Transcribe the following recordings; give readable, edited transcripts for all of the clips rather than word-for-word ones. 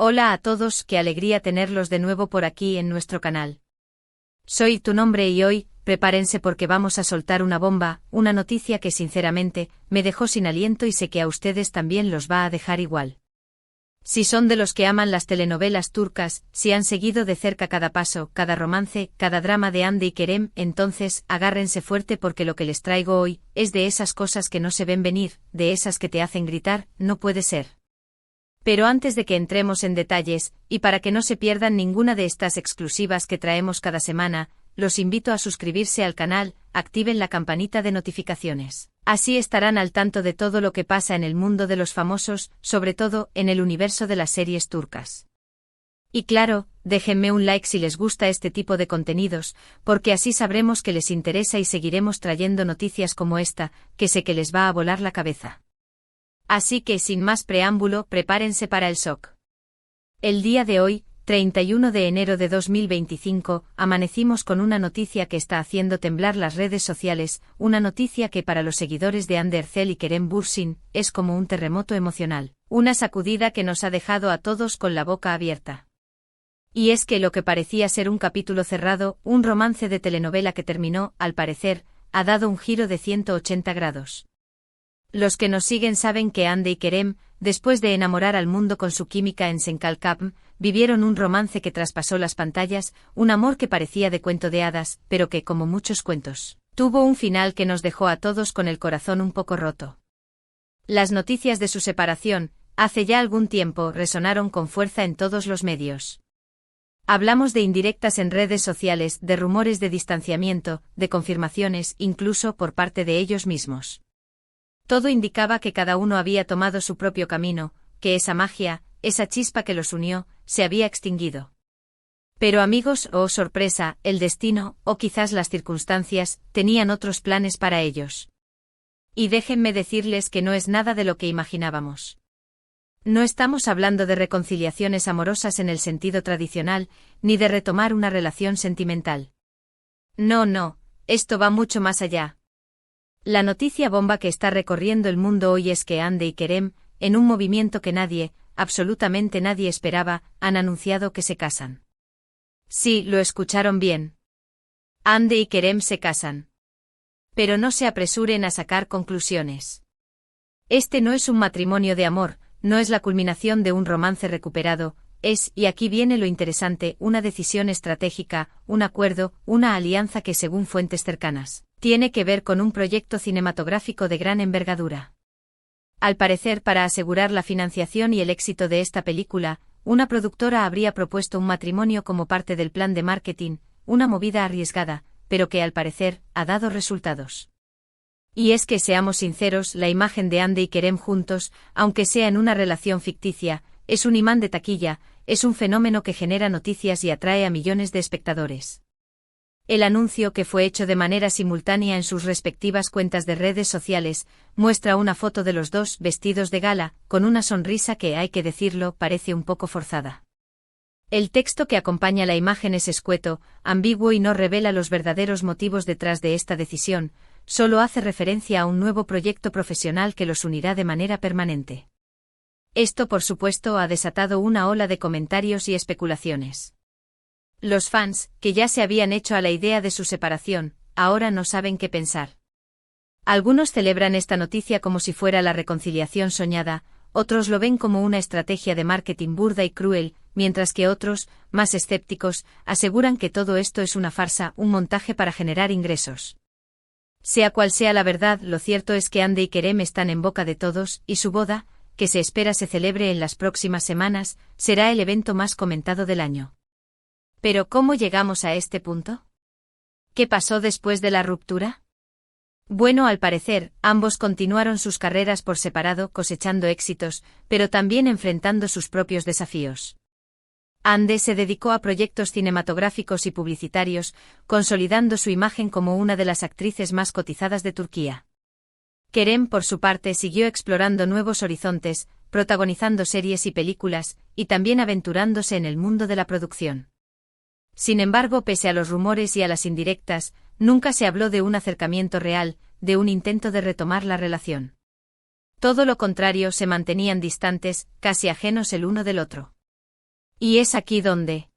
Hola a todos, qué alegría tenerlos de nuevo por aquí en nuestro canal. Soy tu nombre y hoy, prepárense porque vamos a soltar una bomba, una noticia que sinceramente, me dejó sin aliento y sé que a ustedes también los va a dejar igual. Si son de los que aman las telenovelas turcas, si han seguido de cerca cada paso, cada romance, cada drama de Hande y Kerem, entonces, agárrense fuerte porque lo que les traigo hoy, es de esas cosas que no se ven venir, de esas que te hacen gritar, no puede ser. Pero antes de que entremos en detalles, y para que no se pierdan ninguna de estas exclusivas que traemos cada semana, los invito a suscribirse al canal, activen la campanita de notificaciones. Así estarán al tanto de todo lo que pasa en el mundo de los famosos, sobre todo en el universo de las series turcas. Y claro, déjenme un like si les gusta este tipo de contenidos, porque así sabremos que les interesa y seguiremos trayendo noticias como esta, que sé que les va a volar la cabeza. Así que sin más preámbulo, prepárense para el shock. El día de hoy, 31 de enero de 2025, amanecimos con una noticia que está haciendo temblar las redes sociales, una noticia que para los seguidores de Hande Erçel y Kerem Bürsin, es como un terremoto emocional, una sacudida que nos ha dejado a todos con la boca abierta. Y es que lo que parecía ser un capítulo cerrado, un romance de telenovela que terminó, al parecer, ha dado un giro de 180 grados. Los que nos siguen saben que Hande y Kerem, después de enamorar al mundo con su química en Senkalkapm, vivieron un romance que traspasó las pantallas, un amor que parecía de cuento de hadas, pero que, como muchos cuentos, tuvo un final que nos dejó a todos con el corazón un poco roto. Las noticias de su separación, hace ya algún tiempo, resonaron con fuerza en todos los medios. Hablamos de indirectas en redes sociales, de rumores de distanciamiento, de confirmaciones, incluso por parte de ellos mismos. Todo indicaba que cada uno había tomado su propio camino, que esa magia, esa chispa que los unió, se había extinguido. Pero amigos, oh sorpresa, el destino, o quizás las circunstancias, tenían otros planes para ellos. Y déjenme decirles que no es nada de lo que imaginábamos. No estamos hablando de reconciliaciones amorosas en el sentido tradicional, ni de retomar una relación sentimental. No, esto va mucho más allá. La noticia bomba que está recorriendo el mundo hoy es que Hande y Kerem, en un movimiento que nadie, absolutamente nadie esperaba, han anunciado que se casan. Sí, lo escucharon bien. Hande y Kerem se casan. Pero no se apresuren a sacar conclusiones. Este no es un matrimonio de amor, no es la culminación de un romance recuperado, es, y aquí viene lo interesante, una decisión estratégica, un acuerdo, una alianza que según fuentes cercanas, tiene que ver con un proyecto cinematográfico de gran envergadura. Al parecer, para asegurar la financiación y el éxito de esta película, una productora habría propuesto un matrimonio como parte del plan de marketing, una movida arriesgada, pero que al parecer, ha dado resultados. Y es que seamos sinceros, la imagen de Hande y Kerem juntos, aunque sea en una relación ficticia, es un imán de taquilla, es un fenómeno que genera noticias y atrae a millones de espectadores. El anuncio, que fue hecho de manera simultánea en sus respectivas cuentas de redes sociales, muestra una foto de los dos vestidos de gala, con una sonrisa que, hay que decirlo, parece un poco forzada. El texto que acompaña la imagen es escueto, ambiguo y no revela los verdaderos motivos detrás de esta decisión, solo hace referencia a un nuevo proyecto profesional que los unirá de manera permanente. Esto, por supuesto, ha desatado una ola de comentarios y especulaciones. Los fans, que ya se habían hecho a la idea de su separación, ahora no saben qué pensar. Algunos celebran esta noticia como si fuera la reconciliación soñada, otros lo ven como una estrategia de marketing burda y cruel, mientras que otros, más escépticos, aseguran que todo esto es una farsa, un montaje para generar ingresos. Sea cual sea la verdad, lo cierto es que Hande y Kerem están en boca de todos, y su boda, que se espera se celebre en las próximas semanas, será el evento más comentado del año. ¿Pero cómo llegamos a este punto? ¿Qué pasó después de la ruptura? Bueno, al parecer, ambos continuaron sus carreras por separado, cosechando éxitos, pero también enfrentando sus propios desafíos. Hande se dedicó a proyectos cinematográficos y publicitarios, consolidando su imagen como una de las actrices más cotizadas de Turquía. Kerem, por su parte, siguió explorando nuevos horizontes, protagonizando series y películas, y también aventurándose en el mundo de la producción. Sin embargo, pese a los rumores y a las indirectas, nunca se habló de un acercamiento real, de un intento de retomar la relación. Todo lo contrario, se mantenían distantes, casi ajenos el uno del otro. Y es aquí donde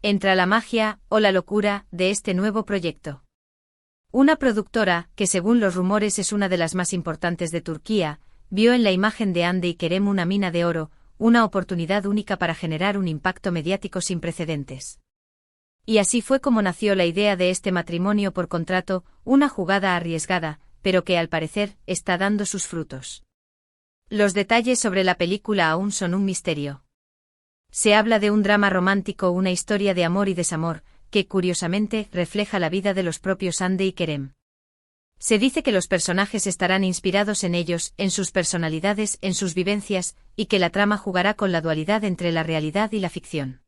entra la magia, o la locura, de este nuevo proyecto. Una productora, que según los rumores es una de las más importantes de Turquía, vio en la imagen de Hande y Kerem una mina de oro, una oportunidad única para generar un impacto mediático sin precedentes. Y así fue como nació la idea de este matrimonio por contrato, una jugada arriesgada, pero que al parecer está dando sus frutos. Los detalles sobre la película aún son un misterio. Se habla de un drama romántico, una historia de amor y desamor, que curiosamente refleja la vida de los propios Hande y Kerem. Se dice que los personajes estarán inspirados en ellos, en sus personalidades, en sus vivencias, y que la trama jugará con la dualidad entre la realidad y la ficción.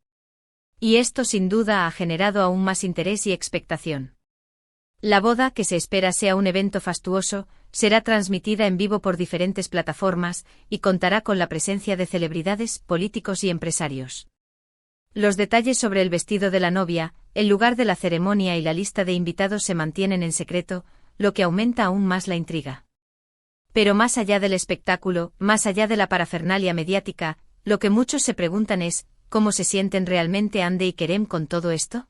Y esto sin duda ha generado aún más interés y expectación. La boda, que se espera sea un evento fastuoso, será transmitida en vivo por diferentes plataformas, y contará con la presencia de celebridades, políticos y empresarios. Los detalles sobre el vestido de la novia, el lugar de la ceremonia y la lista de invitados se mantienen en secreto, lo que aumenta aún más la intriga. Pero más allá del espectáculo, más allá de la parafernalia mediática, lo que muchos se preguntan es, ¿cómo se sienten realmente Hande y Kerem con todo esto?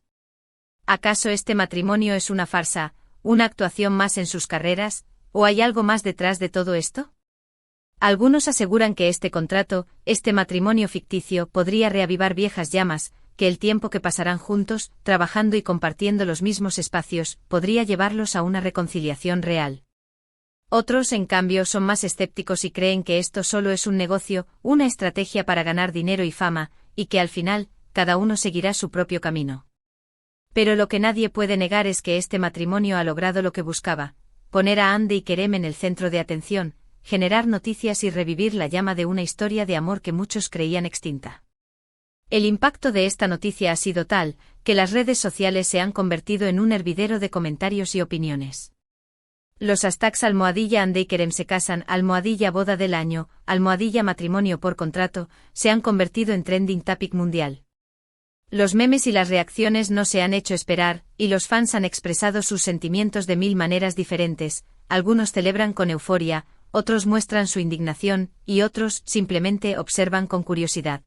¿Acaso este matrimonio es una farsa, una actuación más en sus carreras, o hay algo más detrás de todo esto? Algunos aseguran que este contrato, este matrimonio ficticio, podría reavivar viejas llamas, que el tiempo que pasarán juntos, trabajando y compartiendo los mismos espacios, podría llevarlos a una reconciliación real. Otros, en cambio, son más escépticos y creen que esto solo es un negocio, una estrategia para ganar dinero y fama, y que al final, cada uno seguirá su propio camino. Pero lo que nadie puede negar es que este matrimonio ha logrado lo que buscaba, poner a Hande y Kerem en el centro de atención, generar noticias y revivir la llama de una historia de amor que muchos creían extinta. El impacto de esta noticia ha sido tal, que las redes sociales se han convertido en un hervidero de comentarios y opiniones. Los hashtags #Hande y Kerem se casan, #boda del año, #matrimonio por contrato, se han convertido en trending topic mundial. Los memes y las reacciones no se han hecho esperar, y los fans han expresado sus sentimientos de mil maneras diferentes, algunos celebran con euforia, otros muestran su indignación, y otros simplemente observan con curiosidad.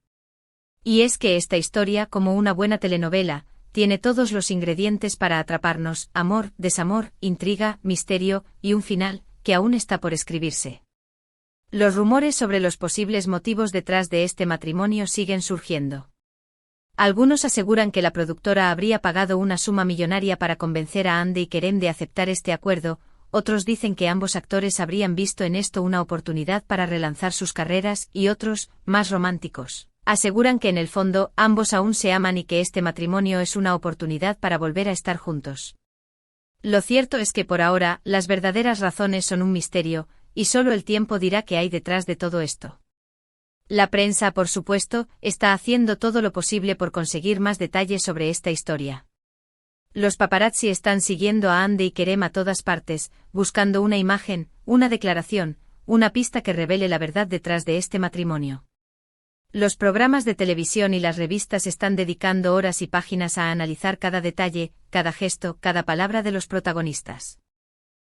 Y es que esta historia, como una buena telenovela, tiene todos los ingredientes para atraparnos: amor, desamor, intriga, misterio, y un final, que aún está por escribirse. Los rumores sobre los posibles motivos detrás de este matrimonio siguen surgiendo. Algunos aseguran que la productora habría pagado una suma millonaria para convencer a Hande y Kerem de aceptar este acuerdo. Otros dicen que ambos actores habrían visto en esto una oportunidad para relanzar sus carreras, y otros, más románticos, aseguran que en el fondo ambos aún se aman y que este matrimonio es una oportunidad para volver a estar juntos. Lo cierto es que por ahora las verdaderas razones son un misterio, y solo el tiempo dirá qué hay detrás de todo esto. La prensa, por supuesto, está haciendo todo lo posible por conseguir más detalles sobre esta historia. Los paparazzi están siguiendo a Hande y Kerem a todas partes, buscando una imagen, una declaración, una pista que revele la verdad detrás de este matrimonio. Los programas de televisión y las revistas están dedicando horas y páginas a analizar cada detalle, cada gesto, cada palabra de los protagonistas.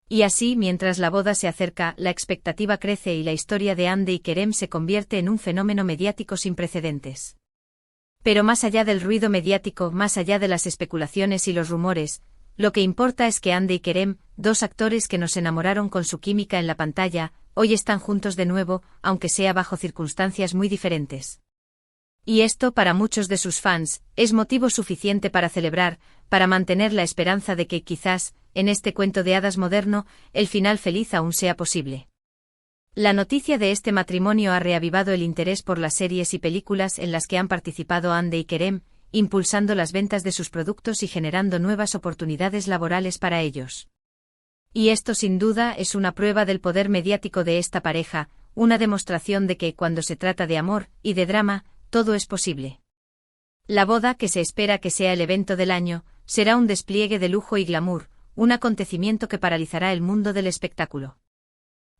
Y así, mientras la boda se acerca, la expectativa crece y la historia de Hande y Kerem se convierte en un fenómeno mediático sin precedentes. Pero más allá del ruido mediático, más allá de las especulaciones y los rumores, lo que importa es que Hande y Kerem, dos actores que nos enamoraron con su química en la pantalla, hoy están juntos de nuevo, aunque sea bajo circunstancias muy diferentes. Y esto, para muchos de sus fans, es motivo suficiente para celebrar, para mantener la esperanza de que quizás, en este cuento de hadas moderno, el final feliz aún sea posible. La noticia de este matrimonio ha reavivado el interés por las series y películas en las que han participado Hande y Kerem, impulsando las ventas de sus productos y generando nuevas oportunidades laborales para ellos. Y esto sin duda es una prueba del poder mediático de esta pareja, una demostración de que cuando se trata de amor y de drama, todo es posible. La boda, que se espera que sea el evento del año, será un despliegue de lujo y glamour, un acontecimiento que paralizará el mundo del espectáculo.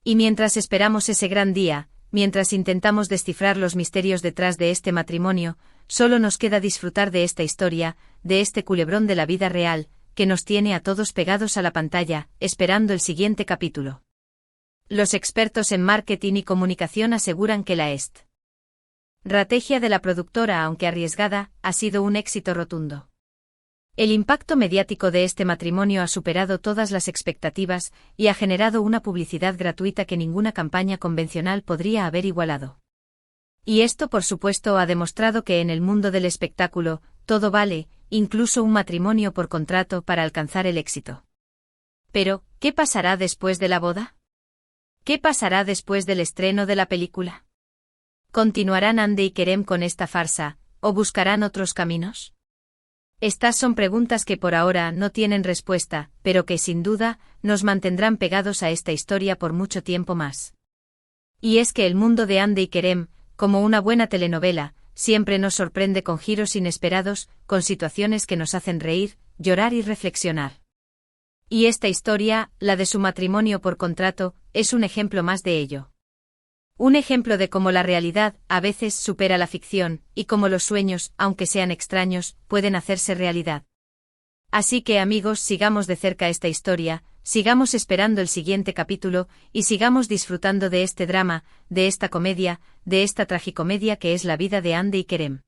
Y mientras esperamos ese gran día, mientras intentamos descifrar los misterios detrás de este matrimonio, solo nos queda disfrutar de esta historia, de este culebrón de la vida real, que nos tiene a todos pegados a la pantalla, esperando el siguiente capítulo. Los expertos en marketing y comunicación aseguran que la Estrategia de la productora, aunque arriesgada, ha sido un éxito rotundo. El impacto mediático de este matrimonio ha superado todas las expectativas y ha generado una publicidad gratuita que ninguna campaña convencional podría haber igualado. Y esto, por supuesto, ha demostrado que en el mundo del espectáculo, todo vale, incluso un matrimonio por contrato para alcanzar el éxito. Pero, ¿qué pasará después de la boda? ¿Qué pasará después del estreno de la película? ¿Continuarán Hande y Kerem con esta farsa, o buscarán otros caminos? Estas son preguntas que por ahora no tienen respuesta, pero que sin duda nos mantendrán pegados a esta historia por mucho tiempo más. Y es que el mundo de Hande y Kerem, como una buena telenovela, siempre nos sorprende con giros inesperados, con situaciones que nos hacen reír, llorar y reflexionar. Y esta historia, la de su matrimonio por contrato, es un ejemplo más de ello. Un ejemplo de cómo la realidad, a veces, supera la ficción, y cómo los sueños, aunque sean extraños, pueden hacerse realidad. Así que, amigos, sigamos de cerca esta historia, sigamos esperando el siguiente capítulo, y sigamos disfrutando de este drama, de esta comedia, de esta tragicomedia que es la vida de Hande y Kerem.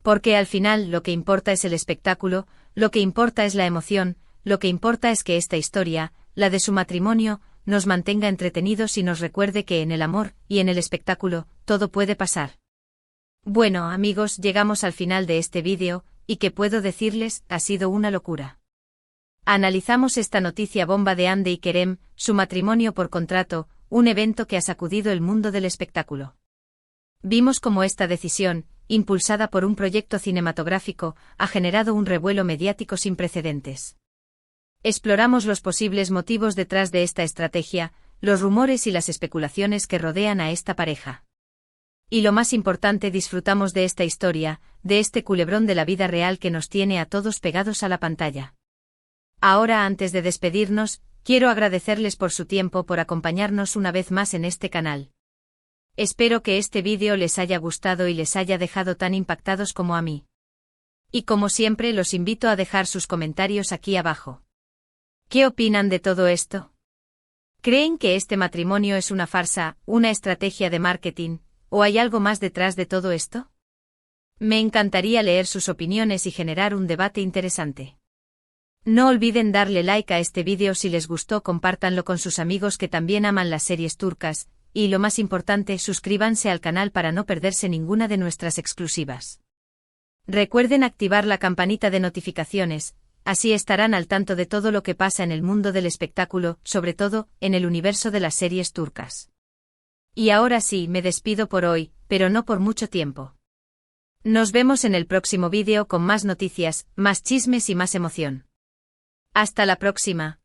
Porque al final lo que importa es el espectáculo, lo que importa es la emoción, lo que importa es que esta historia, la de su matrimonio, nos mantenga entretenidos y nos recuerde que en el amor y en el espectáculo, todo puede pasar. Bueno, amigos, llegamos al final de este vídeo, y ¿qué puedo decirles? Ha sido una locura. Analizamos esta noticia bomba de Hande y Kerem, su matrimonio por contrato, un evento que ha sacudido el mundo del espectáculo. Vimos cómo esta decisión, impulsada por un proyecto cinematográfico, ha generado un revuelo mediático sin precedentes. Exploramos los posibles motivos detrás de esta estrategia, los rumores y las especulaciones que rodean a esta pareja. Y lo más importante, disfrutamos de esta historia, de este culebrón de la vida real que nos tiene a todos pegados a la pantalla. Ahora, antes de despedirnos, quiero agradecerles por su tiempo, por acompañarnos una vez más en este canal. Espero que este vídeo les haya gustado y les haya dejado tan impactados como a mí. Y como siempre, los invito a dejar sus comentarios aquí abajo. ¿Qué opinan de todo esto? ¿Creen que este matrimonio es una farsa, una estrategia de marketing, o hay algo más detrás de todo esto? Me encantaría leer sus opiniones y generar un debate interesante. No olviden darle like a este vídeo si les gustó, compártanlo con sus amigos que también aman las series turcas, y lo más importante, suscríbanse al canal para no perderse ninguna de nuestras exclusivas. Recuerden activar la campanita de notificaciones, así estarán al tanto de todo lo que pasa en el mundo del espectáculo, sobre todo, en el universo de las series turcas. Y ahora sí, me despido por hoy, pero no por mucho tiempo. Nos vemos en el próximo vídeo con más noticias, más chismes y más emoción. Hasta la próxima.